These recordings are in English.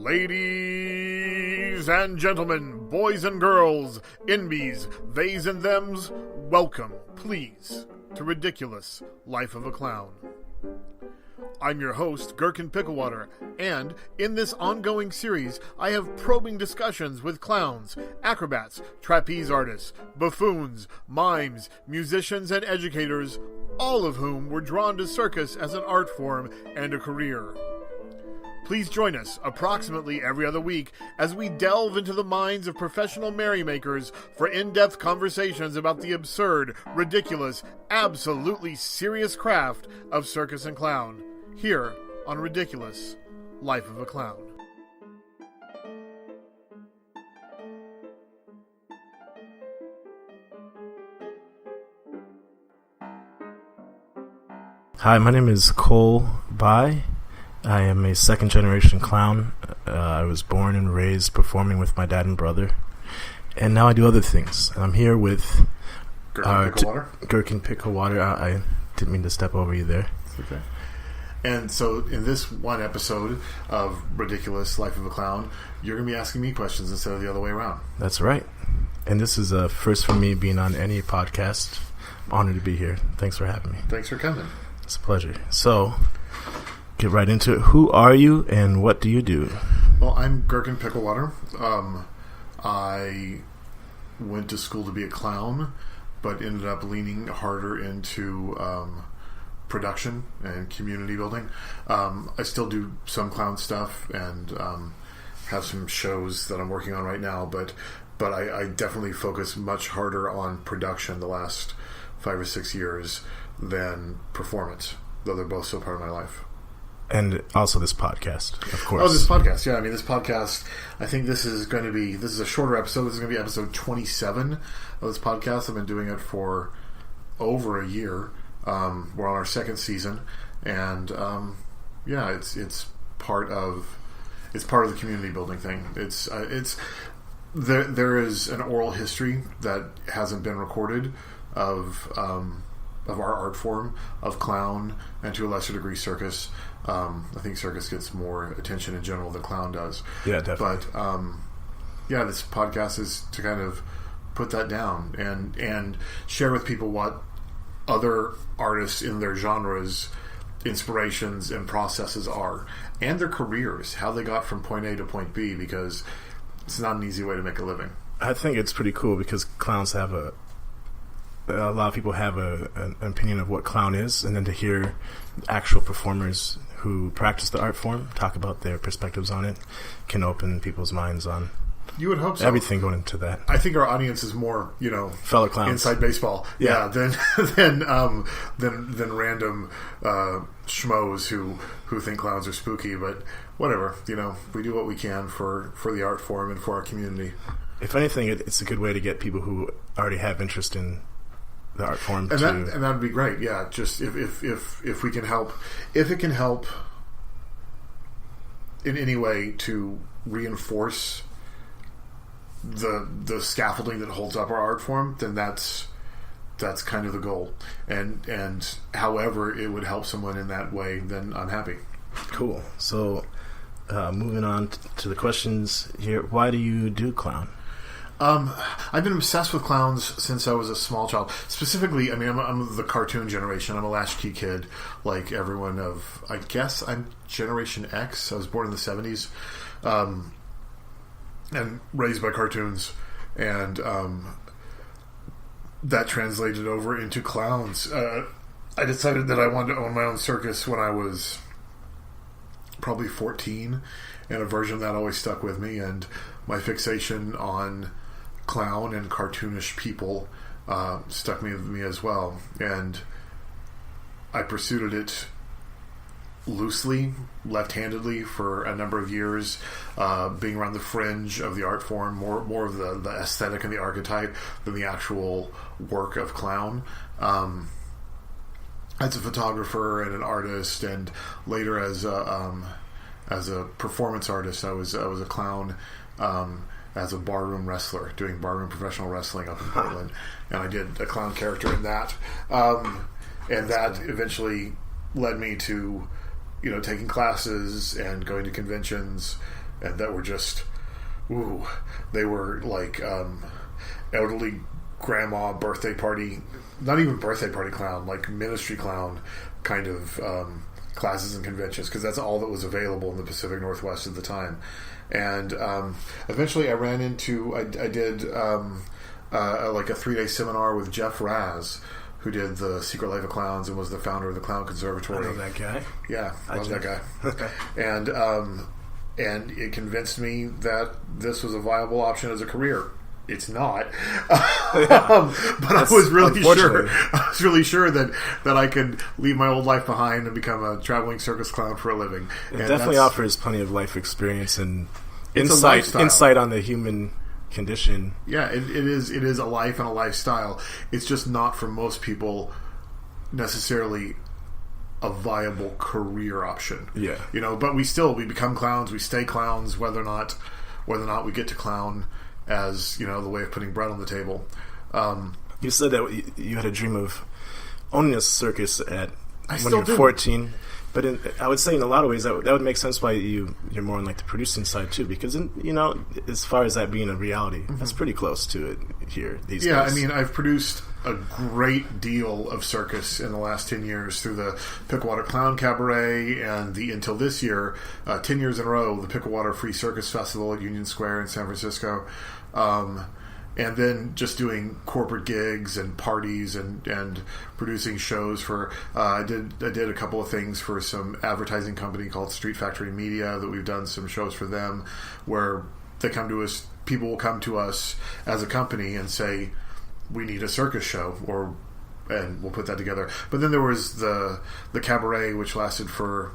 Ladies and gentlemen, boys and girls, inbies, theys and thems, welcome, please, to Ridiculous Life of a Clown. I'm your host, Gehrkin Picklewater, and in this ongoing series, I have probing discussions with clowns, acrobats, trapeze artists, buffoons, mimes, musicians, and educators, all of whom were drawn to circus as an art form and a career. Please join us approximately every other week as we delve into the minds of professional merrymakers for in-depth conversations about the absurd, ridiculous, absolutely serious craft of circus and clown, here on Ridiculous Life of a Clown. Hi, my name is Cole Bai. I am a second-generation clown. I was born and raised performing with my dad and brother, and now I do other things. I'm here with Gehrkin Picklewater. I didn't mean to step over you there. It's okay. And so in this one episode of Ridiculous Life of a Clown, you're going to be asking me questions instead of the other way around. That's right. And this is a first for me being on any podcast. I'm honored to be here. Thanks for having me. Thanks for coming. It's a pleasure. So, get right into it. Who are you and what do you do? Well, I'm Gehrkin Picklewater. I went to school to be a clown, but ended up leaning harder into production and community building. I still do some clown stuff and have some shows that I'm working on right now, but I definitely focus much harder on production the last 5 or 6 years than performance, though they're both still part of my life. And also this podcast, of course. Oh, this podcast, yeah. I mean, this podcast, I think this is a shorter episode. This is going to be episode 27 of this podcast. I've been doing it for over a year. We're on our second season, and it's part of the community building thing. There is an oral history that hasn't been recorded of our art form, of clown, and to a lesser degree circus. I think circus gets more attention in general than clown does. Yeah, definitely. But this podcast is to kind of put that down and share with people what other artists in their genres, inspirations and processes are, and their careers, how they got from point A to point B, because it's not an easy way to make a living. I think it's pretty cool because clowns have a lot of people have an opinion of what clown is, and then to hear actual performers who practice the art form talk about their perspectives on it can open people's minds on. You would hope so. Everything going into that. I think our audience is more, fellow clowns, inside baseball, than random schmoes who think clowns are spooky. But whatever, we do what we can for the art form and for our community. If anything, it's a good way to get people who already have interest in the art form, and that would be great. Yeah, just if we can help, if it can help in any way to reinforce the scaffolding that holds up our art form, then that's kind of the goal. And however it would help someone in that way, then I'm happy. Cool. So moving on to the questions here. Why do you do clown? I've been obsessed with clowns since I was a small child. Specifically, I mean, I'm the cartoon generation. I'm a latchkey kid, like everyone of, I guess I'm Generation X. I was born in the 70s, and raised by cartoons, and that translated over into clowns. I decided that I wanted to own my own circus when I was probably 14, and a version of that always stuck with me, and my fixation on clown and cartoonish people stuck with me as well, and I pursued it loosely, left-handedly for a number of years, being around the fringe of the art form, more of the aesthetic and the archetype than the actual work of clown. As a photographer and an artist, and later as a performance artist, I was a clown as a barroom wrestler, doing barroom professional wrestling up in Portland, and I did a clown character in that, and that eventually led me to taking classes and going to conventions and that were just, ooh, they were like elderly grandma birthday party, not even birthday party clown, like ministry clown kind of classes and conventions, because that's all that was available in the Pacific Northwest at the time. And eventually I ran into, I did like a 3-day seminar with Jeff Raz, who did The Secret Life of Clowns and was the founder of the Clown Conservatory. I know that guy. Yeah, I love that guy. And it convinced me that this was a viable option as a career. It's not, but I was really sure. I was really sure that I could leave my old life behind and become a traveling circus clown for a living. It definitely offers plenty of life experience and insight on the human condition. Yeah, it is a life and a lifestyle. It's just not for most people necessarily a viable career option. Yeah, but we become clowns. We stay clowns, whether or not we get to clown as the way of putting bread on the table. You said that you had a dream of owning a circus when you were 14. But I would say in a lot of ways that would make sense why you're more on like the producing side too, because as far as that being a reality, that's pretty close to it here these days. Yeah, I mean, I've produced a great deal of circus in the last 10 years through the Picklewater Clown Cabaret and until this year, 10 years in a row, the Picklewater Free Circus Festival at Union Square in San Francisco. And then just doing corporate gigs and parties and producing shows for I did a couple of things for some advertising company called Street Factory Media that we've done some shows for them where they come to us, people will come to us as a company and say, we need a circus show, and we'll put that together. But then there was the cabaret, which lasted for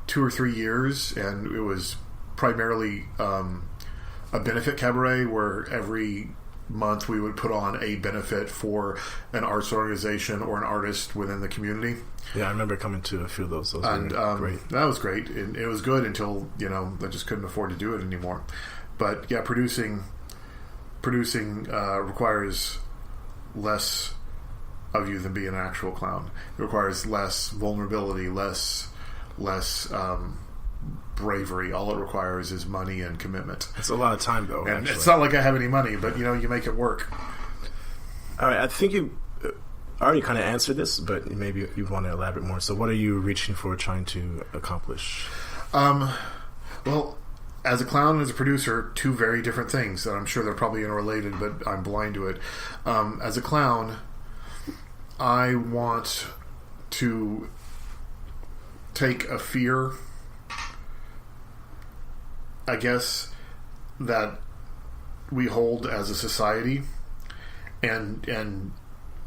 2 or 3 years, and it was primarily a benefit cabaret where every month we would put on a benefit for an arts organization or an artist within the community. Yeah, I remember coming to a few of those. Those were great. That was great. It was good until I just couldn't afford to do it anymore. But yeah, producing requires less of you than being an actual clown. It requires less vulnerability, less bravery. All it requires is money and commitment. It's a lot of time, though. And it's not like I have any money, but you make it work. All right, I think you already kind of answered this, but maybe you want to elaborate more. So, what are you reaching for, trying to accomplish? Well, as a clown and as a producer, 2 very different things that I'm sure they're probably interrelated, but I'm blind to it. As a clown, I want to take a fear, I guess, that we hold as a society and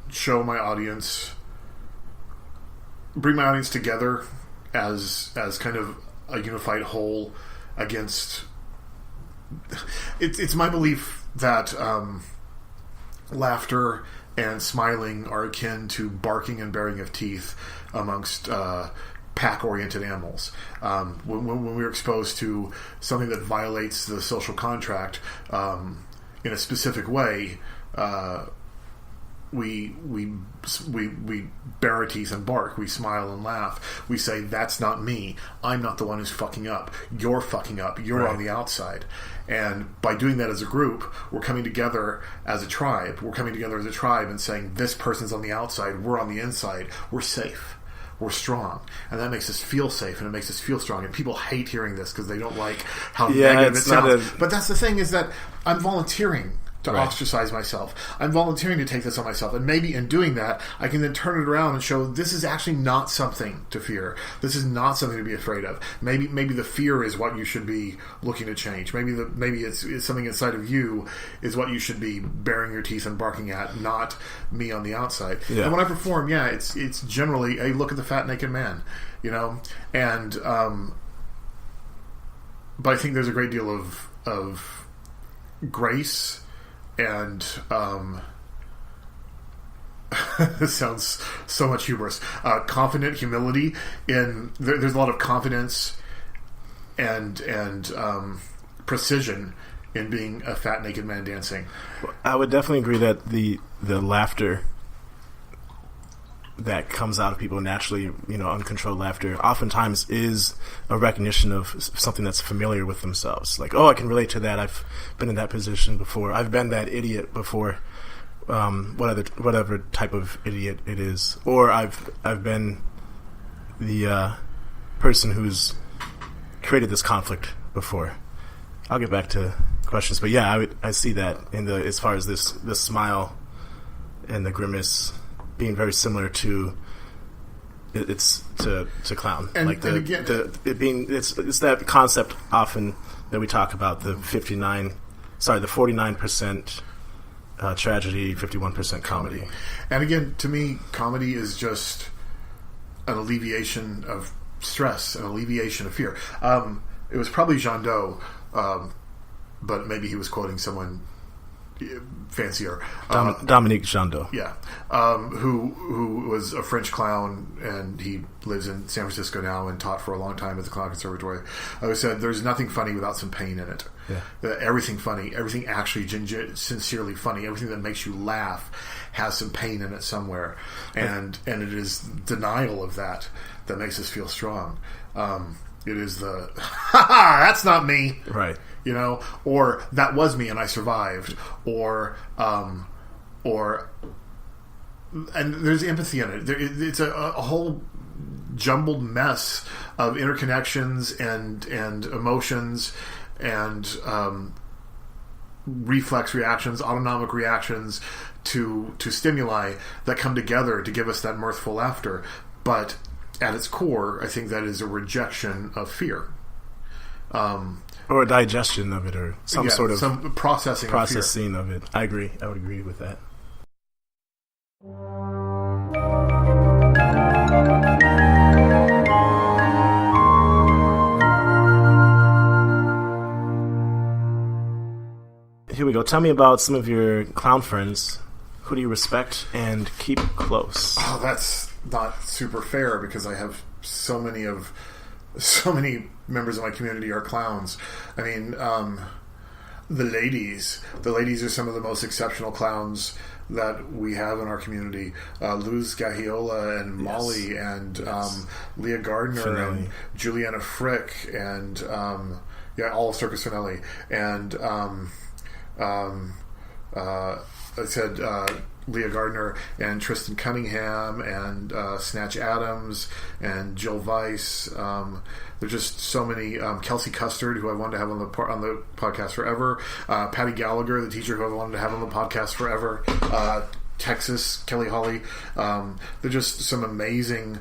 show my audience, bring my audience together as kind of a unified whole against. It's my belief that laughter and smiling are akin to barking and baring of teeth amongst pack-oriented animals. When we're exposed to something that violates the social contract in a specific way, we bare our teeth and bark. We smile and laugh. We say, "That's not me. I'm not the one who's fucking up. You're fucking up. You're right on the outside." And by doing that as a group, we're coming together as a tribe. We're coming together as a tribe and saying, "This person's on the outside. We're on the inside. We're safe. We're strong." And that makes us feel safe, and it makes us feel strong. And people hate hearing this because they don't like how negative it sounds. But that's the thing, is that I'm volunteering to ostracize myself. I'm volunteering to take this on myself. And maybe in doing that, I can then turn it around and show this is actually not something to fear. This is not something to be afraid of. Maybe the fear is what you should be looking to change. Maybe it's something inside of you is what you should be baring your teeth and barking at, not me on the outside. Yeah. And when I perform, it's generally a look at the fat naked man, and but I think there's a great deal of grace and this sounds so much humorous. Confident humility there's a lot of confidence and precision in being a fat naked man dancing. I would definitely agree that the laughter that comes out of people naturally, uncontrolled laughter, oftentimes is a recognition of something that's familiar with themselves. Like, oh, I can relate to that. I've been in that position before. I've been that idiot before. Whatever type of idiot it is, or I've been the person who's created this conflict before. I'll get back to questions, but yeah, I see that as far as this smile and the grimace being very similar to clown, and, like and again, it's that concept often that we talk about, the 49% tragedy, 51% comedy. And again, to me, comedy is just an alleviation of stress, an alleviation of fear. It was probably Jean Do, but maybe he was quoting someone fancier. Dominique Jandot. Yeah. Who was a French clown, and he lives in San Francisco now and taught for a long time at the Clown Conservatory. I always said, there's nothing funny without some pain in it. Yeah. Everything funny, everything actually sincerely funny, everything that makes you laugh has some pain in it somewhere. And it is denial of that makes us feel strong. It is the, that's not me. Right. Or that was me and I survived. Or and there's empathy in it. It's a whole jumbled mess of interconnections and emotions and reflex reactions, autonomic reactions to stimuli that come together to give us that mirthful laughter. But at its core, I think that is a rejection of fear. Or a digestion of it, or some sort of some processing of it. I agree. I would agree with that. Here we go. Tell me about some of your clown friends. Who do you respect and keep close? Oh, that's not super fair because I have so many members of my community are clowns. I mean, the ladies are some of the most exceptional clowns that we have in our community. Luz Gahiola and Molly and Leah Gardner Finelli. and Juliana Frick and all of Circus Finelli and I said Leah Gardner and Tristan Cunningham and Snatch Adams and Jill Weiss. There's just so many. Kelsey Custard, who I wanted to have on the podcast forever. Patty Gallagher, the teacher who I wanted to have on the podcast forever. Texas, Kelly Holly. They're just some amazing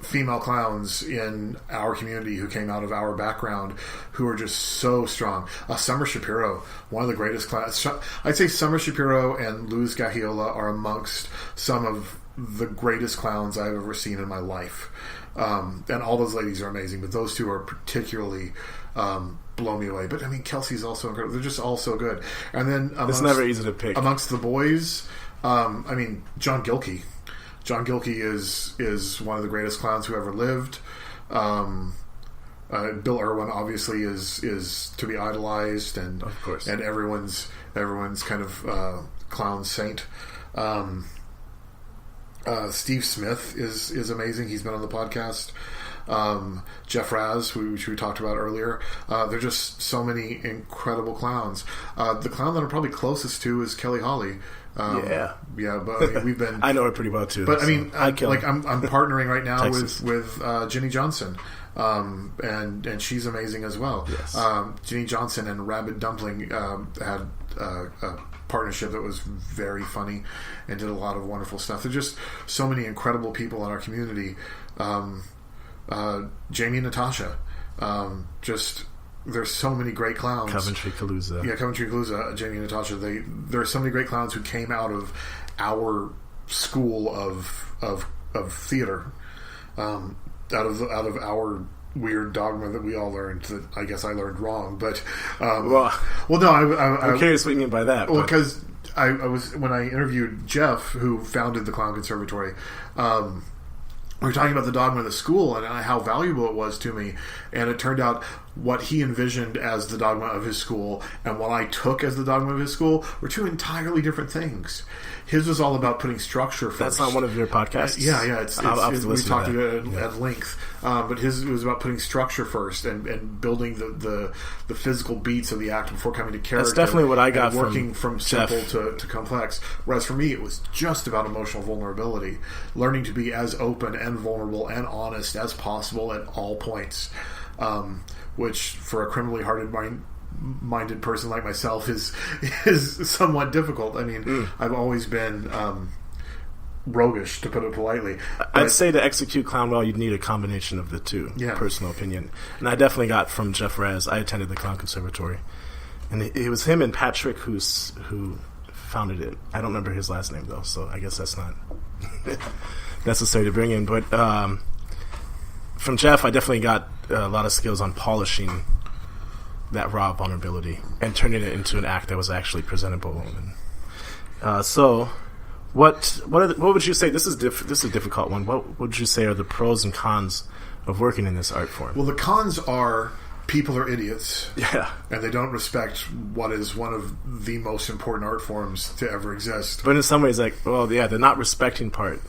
female clowns in our community who came out of our background who are just so strong. Summer Shapiro, one of the greatest clowns. I'd say Summer Shapiro and Luz Gahiola are amongst some of the greatest clowns I've ever seen in my life. And all those ladies are amazing, but those two are particularly blow me away. But I mean, Kelsey's also incredible. They're just all so good. And then it's never easy to pick. Amongst the boys, I mean, John Gehrkin. John Gehrkin is one of the greatest clowns who ever lived. Bill Irwin obviously is to be idolized, and of course, and everyone's kind of clown saint. Steve Smith is amazing. He's been on the podcast. Jeff Raz, which we talked about earlier. There are just so many incredible clowns. The clown that I'm probably closest to is Kelly Holly. Yeah, but I mean, we've been. I know her pretty well too. But so. I mean, I'm partnering right now with Jenny Johnson, and she's amazing as well. Yes. Jenny Johnson and Rabbit Dumpling had a partnership that was very funny and did a lot of wonderful stuff. There's just so many incredible people in our community. Jamie and Natasha, there's so many great clowns. Coventry Kaluza. Yeah, Coventry Kaluza, Jamie and Natasha. There are so many great clowns who came out of our school of theater, out of our weird dogma that we all learned that I guess I learned wrong. But no, I'm curious what you mean by that. Well, because I was when I interviewed Jeff, who founded the Clown Conservatory. We were talking about the dogma of the school and how valuable it was to me, and it turned out what he envisioned as the dogma of his school and what I took as the dogma of his school were two entirely different things. His was all about putting structure first. That's on one of your podcasts? Yeah. We talked about it Yeah. at length. But his was about putting structure first and building the physical beats of the act before coming to character. That's definitely what I got working from simple Jeff. to complex. Whereas for me, it was just about emotional vulnerability. Learning to be as open and vulnerable and honest as possible at all points. Which for a criminally minded person like myself is somewhat difficult. I mean, I've always been roguish, to put it politely. I'd say to execute clown well, you'd need a combination of the two. Yeah. Personal opinion, and I definitely got from Jeff Raz. I attended the Clown Conservatory, and it was him and Patrick who founded it. I don't remember his last name though, so I guess that's not necessary to bring in. But from Jeff, I definitely got a lot of skills on polishing that raw vulnerability and turning it into an act that was actually presentable. So, what would you say? This is a difficult one. What would you say are the pros and cons of working in this art form? Well, the cons are people are idiots. Yeah, and they don't respect what is one of the most important art forms to ever exist. But in some ways, the not respecting part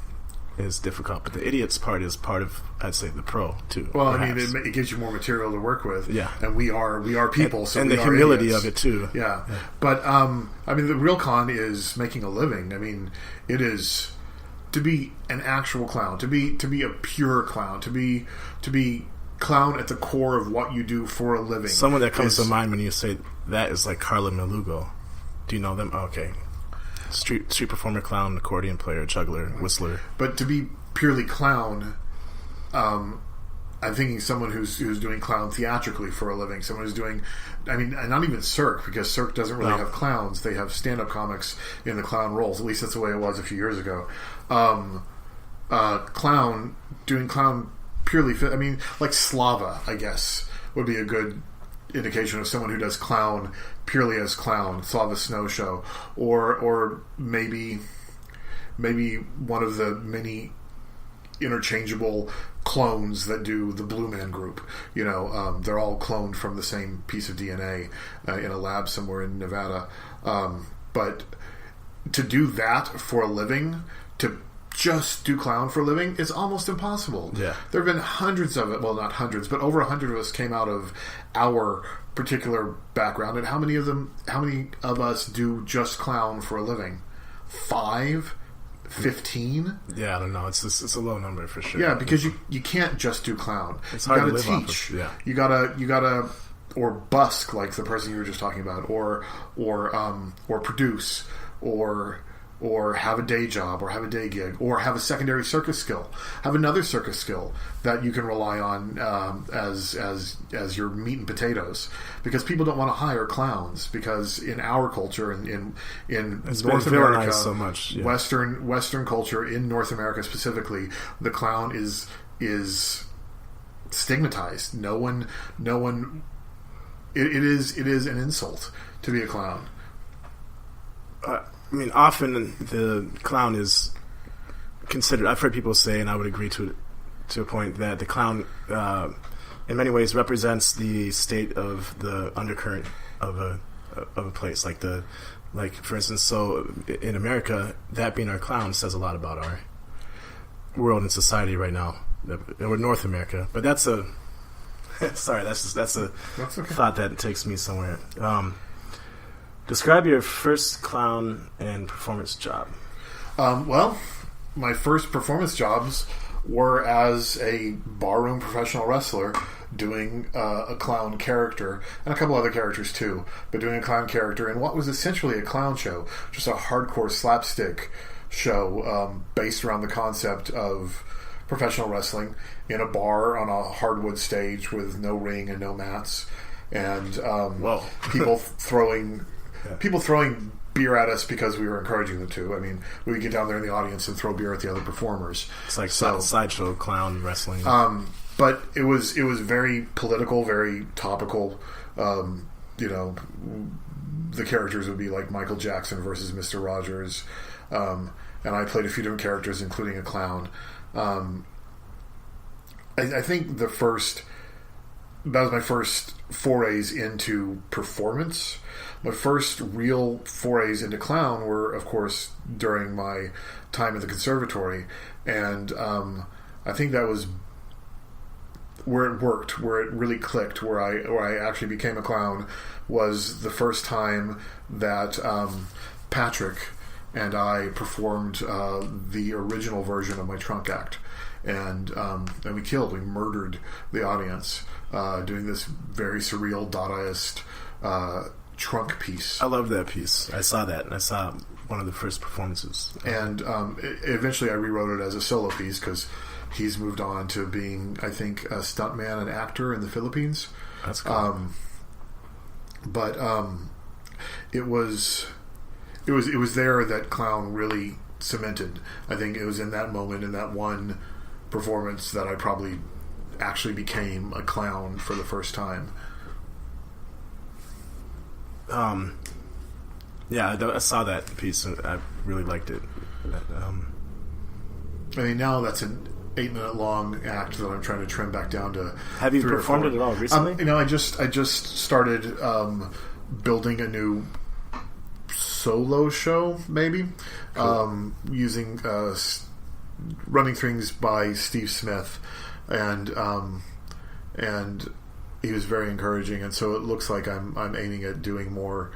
is difficult, but the idiots part is part of, I'd say, the pro too. Well, perhaps. I mean, it gives you more material to work with. Yeah, and we are people, and the humility idiots. of it too. Yeah. But I mean, the real con is making a living. I mean, it is to be an actual clown, to be a pure clown, to be clown at the core of what you do for a living. Someone that comes to mind when you say that is like Carla Malugo. Do you know them? Okay. Street performer, clown, accordion player, juggler, whistler. But to be purely clown, I'm thinking someone who's doing clown theatrically for a living. Someone who's doing, I mean, and not even Cirque, because Cirque doesn't really have clowns. They have stand-up comics in the clown roles. At least that's the way it was a few years ago. Doing clown purely, I mean, like Slava, I guess, would be a good indication of someone who does clown purely as clown, Slava Snow Show, or maybe one of the many interchangeable clones that do the Blue Man Group. You know, they're all cloned from the same piece of DNA in a lab somewhere in Nevada. But to do that for a living, to just do clown for a living, is almost impossible. Yeah. There have been hundreds of it. Well, not hundreds, but over 100 of us came out of our particular background. And how many of us do just clown for a living? 5? 15? Yeah, I don't know. It's a low number for sure. Yeah, because you can't just do clown. It's you hard gotta to live teach. off of, yeah. You gotta or busk like the person you were just talking about, or produce, or have a day job, or have a day gig, or have a secondary circus skill, have another circus skill that you can rely on as your meat and potatoes. Because people don't want to hire clowns, because in our culture, in North America, so much, yeah. Western culture, in North America specifically, the clown is stigmatized. No one. It is an insult to be a clown. I mean, often the clown is considered. I've heard people say, and I would agree to a point, that the clown, in many ways, represents the state of the undercurrent of a place. Like for instance, so in America, that being our clown says a lot about our world and society right now. Or North America, but that's a sorry. That's a okay. Thought that takes me somewhere. Describe your first clown and performance job. Well, my first performance jobs were as a barroom professional wrestler, doing a clown character, and a couple other characters too, but doing a clown character in what was essentially a clown show, just a hardcore slapstick show based around the concept of professional wrestling in a bar on a hardwood stage with no ring and no mats, and people throwing beer at us because we were encouraging them to. I mean, we would get down there in the audience and throw beer at the other performers. It's like sideshow clown wrestling. But it was very political, very topical. You know, the characters would be like Michael Jackson versus Mr. Rogers, and I played a few different characters, including a clown. I think the first that was my first forays into performance. My first real forays into clown were, of course, during my time at the conservatory, and I think that was where it worked, where it really clicked, where I actually became a clown, was the first time that Patrick and I performed the original version of my trunk act, and we murdered the audience doing this very surreal Dadaist trunk piece. I love that piece. I saw that, and I saw one of the first performances. And eventually I rewrote it as a solo piece because he's moved on to being, I think, a stuntman and actor in the Philippines. That's cool. But it was there that clown really cemented. I think it was in that moment, in that one performance, that I probably actually became a clown for the first time. Yeah, I saw that piece. I really liked it. I mean, now that's an 8-minute long act that I'm trying to trim back down to. Have you performed it at all recently? I just started building a new solo show, maybe, cool. Using running things by Steve Smith, and he was very encouraging, and so it looks like I'm aiming at doing more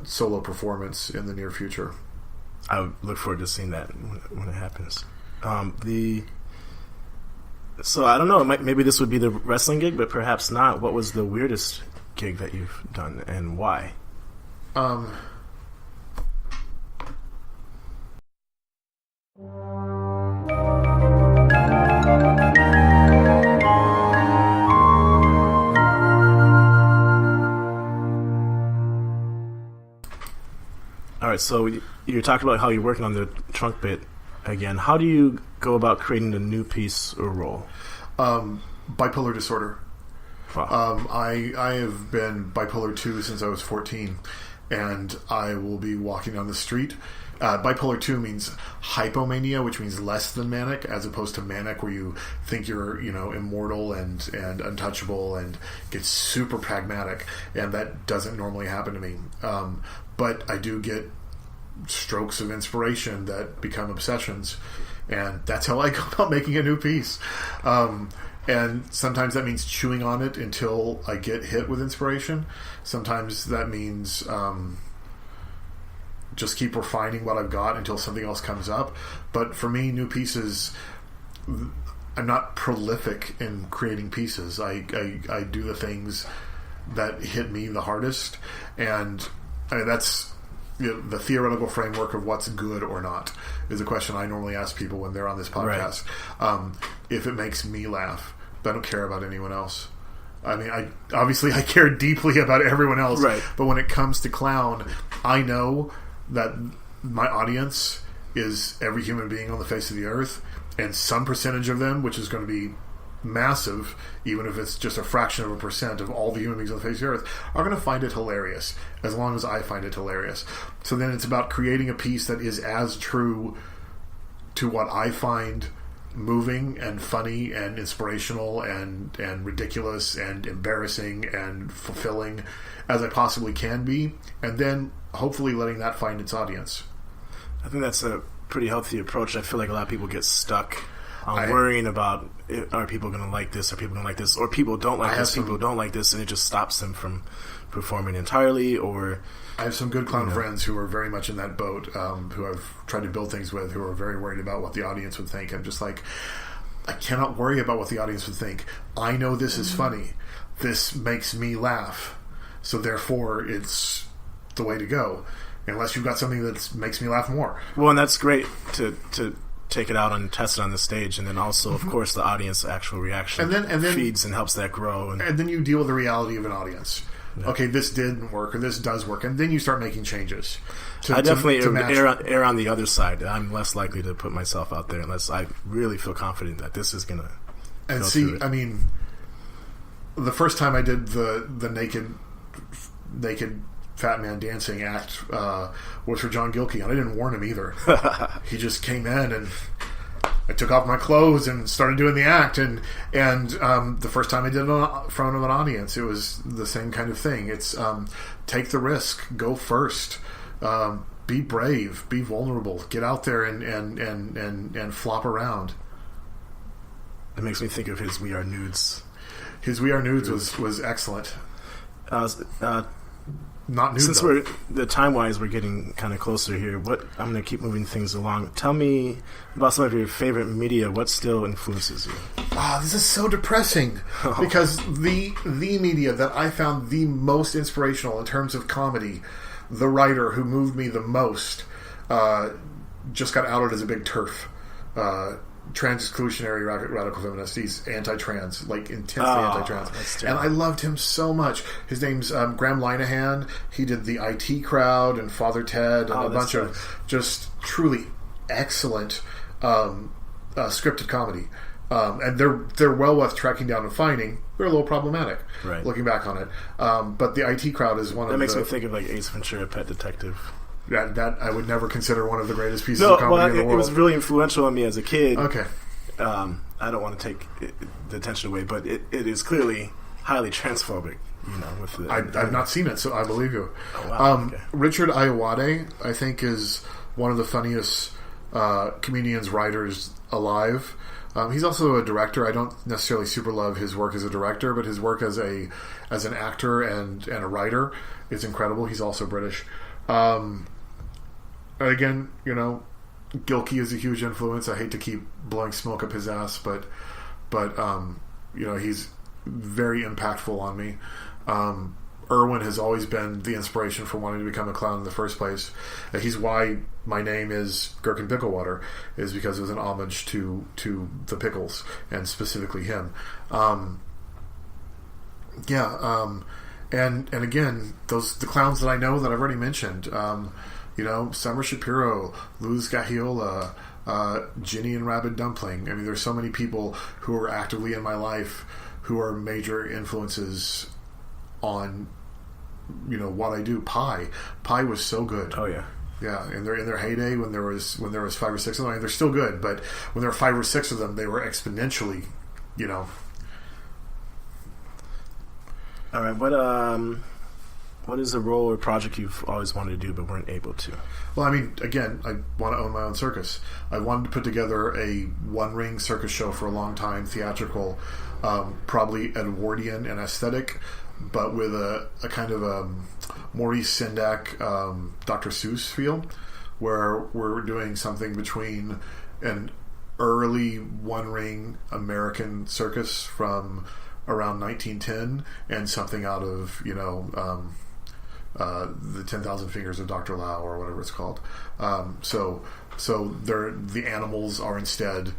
solo performance in the near future. I look forward to seeing that when it happens. So I don't know. Maybe this would be the wrestling gig, but perhaps not. What was the weirdest gig that you've done, and why? All right, so you're talking about how you're working on the trunk bit again. How do you go about creating a new piece or role? Bipolar disorder. Wow. I have been bipolar 2 since I was 14, and I will be walking down the street. Bipolar 2 means hypomania, which means less than manic, as opposed to manic, where you think you're, immortal and untouchable and get super pragmatic, and that doesn't normally happen to me. But I do get strokes of inspiration that become obsessions, and that's how I go about making a new piece. And sometimes that means chewing on it until I get hit with inspiration. Sometimes that means just keep refining what I've got until something else comes up. But for me, new pieces, I'm not prolific in creating pieces. I do the things that hit me the hardest, and that's the theoretical framework of what's good or not is a question I normally ask people when they're on this podcast. Right. If it makes me laugh, I don't care about anyone else. I mean, I care deeply about everyone else, right. But when it comes to clown, I know that my audience is every human being on the face of the earth, and some percentage of them, which is going to be massive, even if it's just a fraction of a percent of all the human beings on the face of the earth, are going to find it hilarious, as long as I find it hilarious. So then it's about creating a piece that is as true to what I find moving and funny and inspirational and ridiculous and embarrassing and fulfilling as I possibly can be, and then hopefully letting that find its audience. I think that's a pretty healthy approach. I feel like a lot of people get stuck on worrying about, are people going to like this, are people going to like this, or people don't like this, people don't like this, and it just stops them from performing entirely. Or I have some good clown friends who are very much in that boat, who I've tried to build things with, who are very worried about what the audience would think. I'm just like, I cannot worry about what the audience would think. I know this is funny. This makes me laugh. So therefore, it's the way to go. Unless you've got something that makes me laugh more. Well, and that's great to take it out and test it on the stage, and then also, of course, the audience actual reaction and then feeds and helps that grow. And then you deal with the reality of an audience. Yeah. Okay, this didn't work, or this does work, and then you start making changes. I definitely err on the other side. I'm less likely to put myself out there unless I really feel confident that this is going to. And see, I mean, the first time I did the naked fat man dancing act was for John Gilkey, and I didn't warn him either. He just came in and I took off my clothes and started doing the act, and the first time I did it in front of an audience, it was the same kind of thing. It's take the risk, go first, be brave, be vulnerable, get out there and flop around. It makes me think of his We Are Nudes. His We Are Nudes was excellent. Not nude, since though. the time-wise we're getting kind of closer here, I'm going to keep moving things along. Tell me about some of your favorite media. What still influences you? This is so depressing because the media that I found the most inspirational in terms of comedy, the writer who moved me the most, just got outed as a big TERF. Trans-exclusionary radical feminist. He's anti-trans, like intensely anti-trans. And I loved him so much. His name's Graham Linehan. He did the IT Crowd and Father Ted and a bunch of just truly excellent scripted comedy. And they're well worth tracking down and finding. They're a little problematic, looking back on it. But the IT Crowd is one of the... That makes me think of like Ace Ventura, Pet Detective. That I would never consider one of the greatest pieces of comedy in the world. It was really influential on me as a kid. Okay. I don't want to take the attention away, but it is clearly highly transphobic. I've not seen it, so I believe you. Oh, wow. Okay. Richard Ayoade, I think, is one of the funniest comedians, writers alive. He's also a director. I don't necessarily super love his work as a director, but his work as an actor and a writer is incredible. He's also British. Again, Gehrkin is a huge influence. I hate to keep blowing smoke up his ass, but he's very impactful on me. Irwin has always been the inspiration for wanting to become a clown in the first place. He's why my name is Gehrkin Picklewater, is because it was an homage to the pickles and specifically him. And again, the clowns that I know that I've already mentioned, Summer Shapiro, Luz Gahiola, Ginny and Rabid Dumpling. I mean, there's so many people who are actively in my life who are major influences on, what I do. Pie was so good. Oh yeah. Yeah, in their heyday, when there was 5 or 6 of them, I mean, they're still good, but when there were 5 or 6 of them, they were exponentially, All right, what is a role or project you've always wanted to do but weren't able to? Well, I mean, again, I want to own my own circus. I wanted to put together a one-ring circus show for a long time, theatrical, probably Edwardian and aesthetic, but with a kind of a Maurice Sendak, Dr. Seuss feel, where we're doing something between an early one-ring American circus from around 1910 and something out of the 10,000 Fingers of Dr. Lau or whatever it's called. So the animals are instead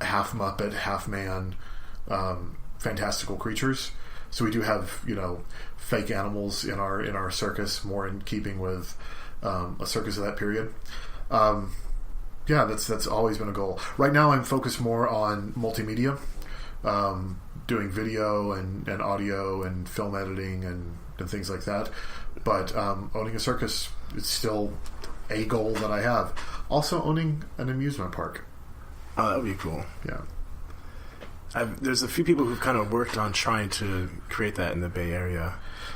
half Muppet, half man, fantastical creatures. So we do have fake animals in our circus, more in keeping with a circus of that period. That's always been a goal. Right now I'm focused more on multimedia, doing video and audio and film editing and things like that. But owning a circus is still a goal that I have. Also owning an amusement park. Oh, that would be cool. Yeah. There's a few people who've kind of worked on trying to create that in the Bay Area.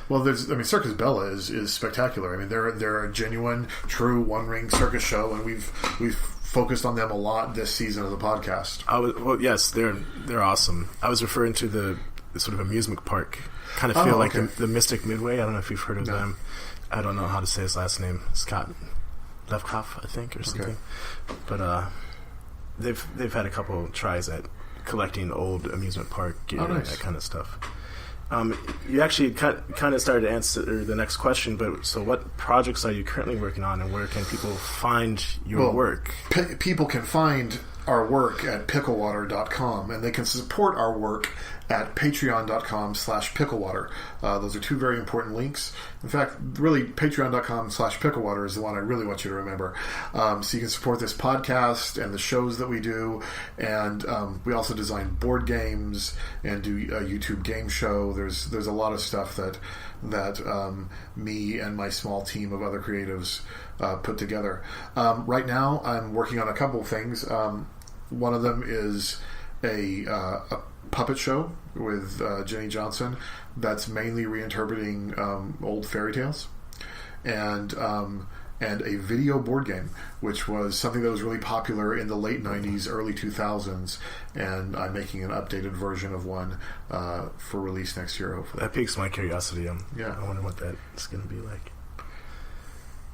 Well, Circus Bellas is spectacular. I mean, they're a genuine, true one-ring circus show, and we've focused on them a lot this season of the podcast. Yes, they're awesome. I was referring to the sort of amusement park. Kind of feel like the Mystic Midway. I don't know if you've heard of them. I don't know how to say his last name. Scott Lefkoff, I think, or something. Okay. But they've had a couple tries at collecting old amusement park gear and that kind of stuff. You actually kind of started to answer the next question, but so what projects are you currently working on, and where can people find your work? People can find our work at picklewater.com, and they can support our work at patreon.com/picklewater. Those are 2 very important links. In fact, really, patreon.com/picklewater is the one I really want you to remember. So you can support this podcast and the shows that we do, and we also design board games and do a YouTube game show. There's a lot of stuff that me and my small team of other creatives put together. Right now, I'm working on a couple of things. One of them is a puppet show with Jenny Johnson that's mainly reinterpreting old fairy tales, and a video board game, which was something that was really popular in the late 90s, early 2000s, and I'm making an updated version of one for release next year, hopefully. That piques my curiosity. Yeah. I wonder what that's going to be like.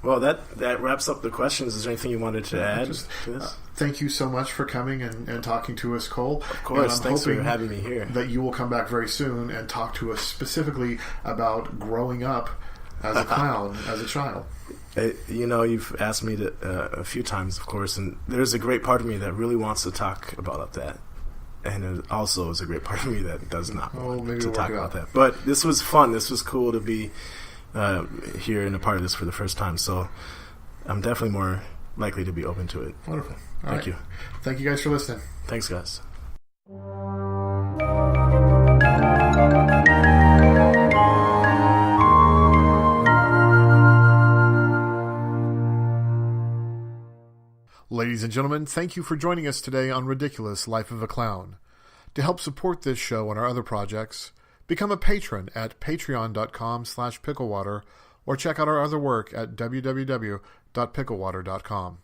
Well, that wraps up the questions. Is there anything you wanted to add to this? Thank you so much for coming and talking to us, Cole. Of course, thanks for having me here. That you will come back very soon and talk to us specifically about growing up as a clown as a child. You've asked me to, a few times, of course, and there's a great part of me that really wants to talk about that. And there also is a great part of me that does not want to talk about that. But this was fun. This was cool to be here and a part of this for the first time. So I'm definitely more likely to be open to it. Wonderful. Thank you. Thank you guys for listening. Thanks, guys. Ladies and gentlemen, thank you for joining us today on Ridiculous Life of a Clown. To help support this show and our other projects, become a patron at patreon.com/picklewater or check out our other work at www.picklewater.com.